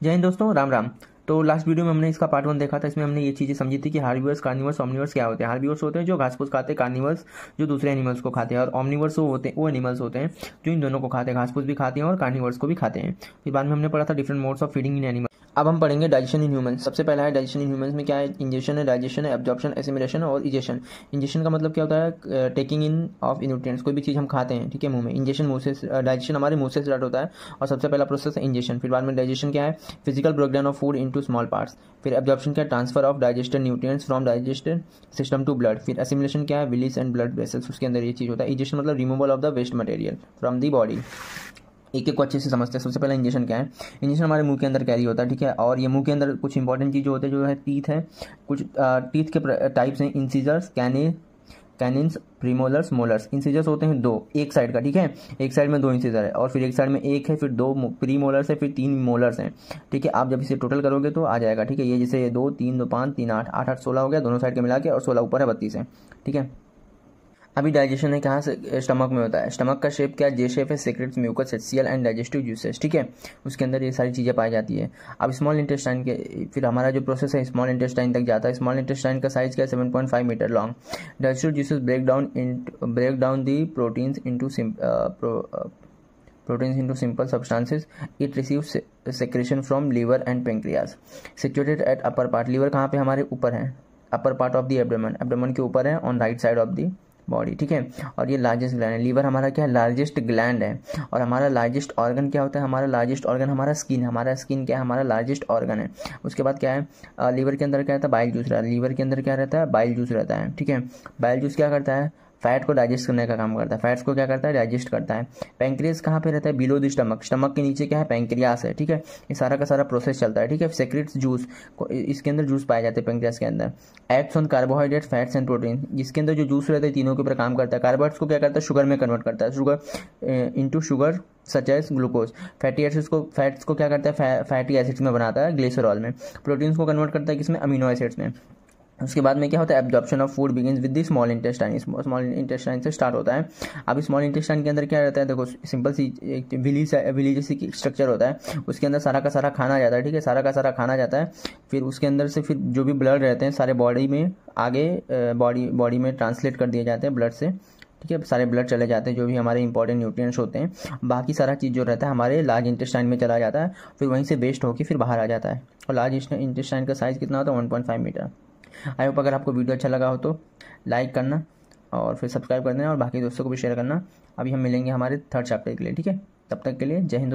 जय हिंद दोस्तों, राम राम। तो लास्ट वीडियो में हमने इसका पार्ट 1 देखा था। इसमें हमने ये चीज़ें समझी थी कि हार्बीवर्स, कार्निवर्स, ओमनिवर्स क्या होते हैं। हार्बीवर्स होते हैं जो घास फूस खाते हैं, कार्निवर्स जो दूसरे एनिमल्स को खाते हैं, और ओमनिवर्स वो एनिमल्स होते हैं जो इन दोनों को खाते हैं, घास फूस भी खाते हैं और कार्निवर्स को भी खाते हैं। फिर बाद में हमने पढ़ा था different modes of feeding in animal. अब हम पढ़ेंगे डाइजेशन इन ह्यूमंस। सबसे पहला है डाइजेशन इन ह्यूमंस में क्या है, इंजेशन है, डाइजेशन है, एब्जॉर्प्शन, एसिमिलेशन और इजेशन। इंजेशन का मतलब क्या होता है, टेकिंग इन ऑफ न्यूट्रिएंट्स। कोई भी चीज़ हम खाते हैं, ठीक है, मुंह में। इंजेशन मुंह से, डाइजेशन हमारे मुंह से स्टार्ट होता है और सबसे पहला प्रोसेस है इंजेशन। फिर बाद में डाइजेशन क्या है, physical breakdown of food into small parts. फिर एब्जॉर्प्शन क्या है, transfer of digested nutrients from digested system to blood. फिर एसिमिलेशन क्या है, विलीज एंड ब्लड वेसल्स, उसके अंदर ये चीज़ होता है। इजेशन मतलब removal of the waste material from the body. एक एक को अच्छे से समझते हैं। सबसे पहले इंजेक्शन क्या है, इंजेक्शन हमारे मुंह के अंदर कैरी होता है, ठीक है। और ये मुंह के अंदर कुछ इंपॉर्टेंट चीज़ होते हैं, जो है टीथ है। कुछ टीथ के टाइप्स हैं, इंसिजर्स, कैनिन्स, प्रीमोलर्स, मोलर्स। इंसिजर्स होते हैं दो, एक साइड का, ठीक है, एक साइड में दो इंसिजर है, और फिर एक साइड में एक है, फिर दो प्रीमोलर्स है, फिर 3 मोलर्स हैं, ठीक है। आप जब इसे टोटल करोगे तो आ जाएगा, ठीक है। ये जैसे 2 3 2 5 3 8 8 8 16 हो गया दोनों साइड के मिला के, और 16 ऊपर है 32 है, ठीक है। अभी डाइजेशन है कहाँ से, स्टमक में होता है। स्टमक का शेप क्या है, जे शेप है, secretes, mucus, HCl and digestive juices, ठीक है। उसके अंदर ये सारी चीज़ें पाई जाती है। अब स्मॉल इंटेस्टाइन के, फिर हमारा जो प्रोसेस है स्मॉल इंटेस्टाइन तक जाता है। स्मॉल इंटेस्टाइन का साइज क्या है, 7.5 metre long. Digestive juices break down the proteins into simple substances. It receives secretion from liver and pancreas. Situated at upper part. liver कहाँ पे हमारे ऊपर है, upper part of the abdomen. abdomen के ऊपर है, on right side of the body, ठीक है। और ये लार्जेस्ट ग्लैंड है। लीवर हमारा क्या है, लार्जेस्ट ग्लैंड है। और हमारा लार्जेस्ट ऑर्गन क्या होता है, हमारा लार्जेस्ट ऑर्गन हमारा स्किन है। हमारा स्किन क्या है, हमारा लार्जेस्ट ऑर्गन है। उसके बाद क्या है, लीवर के अंदर क्या रहता है, बाइल जूस रहता है। लीवर के अंदर क्या रहता है, बाइल जूस रहता है, ठीक है। बाइल जूस क्या करता है, फैट को डाइजेस्ट करने का काम करता है। फैट्स को क्या करता है, डाइजेस्ट करता है। पैंक्रियास कहाँ पे रहता है, बिलो द स्टमक। स्टमक के नीचे क्या है, पैंक्रियास है, ठीक है। ये सारा का सारा प्रोसेस चलता है, ठीक है। सेक्रेट्स जूस, इसके अंदर जूस पाए जाते हैं पैंक्रियास के अंदर। Acts on carbohydrate, fats and protein, जिसके अंदर जो जूस रहते हैं तीनों के ऊपर काम करता है। कार्बोहाइड्रेट्स को क्या करता है, शुगर में कन्वर्ट करता है, sugar into sugar such as glucose. Fatty acids को, फैट्स को क्या करता है, फैटी एसिड्स में बनाता है, ग्लिसरॉल में। प्रोटीन्स को कन्वर्ट करता है किसमें, अमीनो एसिड्स में। उसके बाद में क्या होता है, absorption of food begins with the small intestine. Small intestine से स्टार्ट होता है। अब स्मॉल इंटेस्टाइन के अंदर क्या रहता है, देखो सिंपल सी एक विली जैसी स्ट्रक्चर होता है। उसके अंदर सारा का सारा खाना जाता है, ठीक है, सारा का सारा खाना जाता है। फिर उसके अंदर से फिर जो भी ब्लड रहते हैं सारे बॉडी में आगे बॉडी में ट्रांसलेट कर दिए जाते हैं ब्लड से, ठीक है। सारे ब्लड चले जाते हैं जो भी हमारे इंपॉर्टेंट न्यूट्रिएंट्स होते हैं। बाकी सारा चीज़ जो रहता है हमारे लार्ज इंटेस्टाइन में चला जाता है, फिर वहीं से वेस्ट होकर फिर बाहर आ जाता है। और लार्ज इंटेस्टाइन का साइज़ कितना होता है, 1.5 मीटर। आई होप अगर आपको वीडियो अच्छा लगा हो तो लाइक करना और फिर सब्सक्राइब कर देना और बाकी दोस्तों को भी शेयर करना। अभी हम मिलेंगे हमारे 3rd चैप्टर के लिए, ठीक है। तब तक के लिए जय हिंद दोस्तों।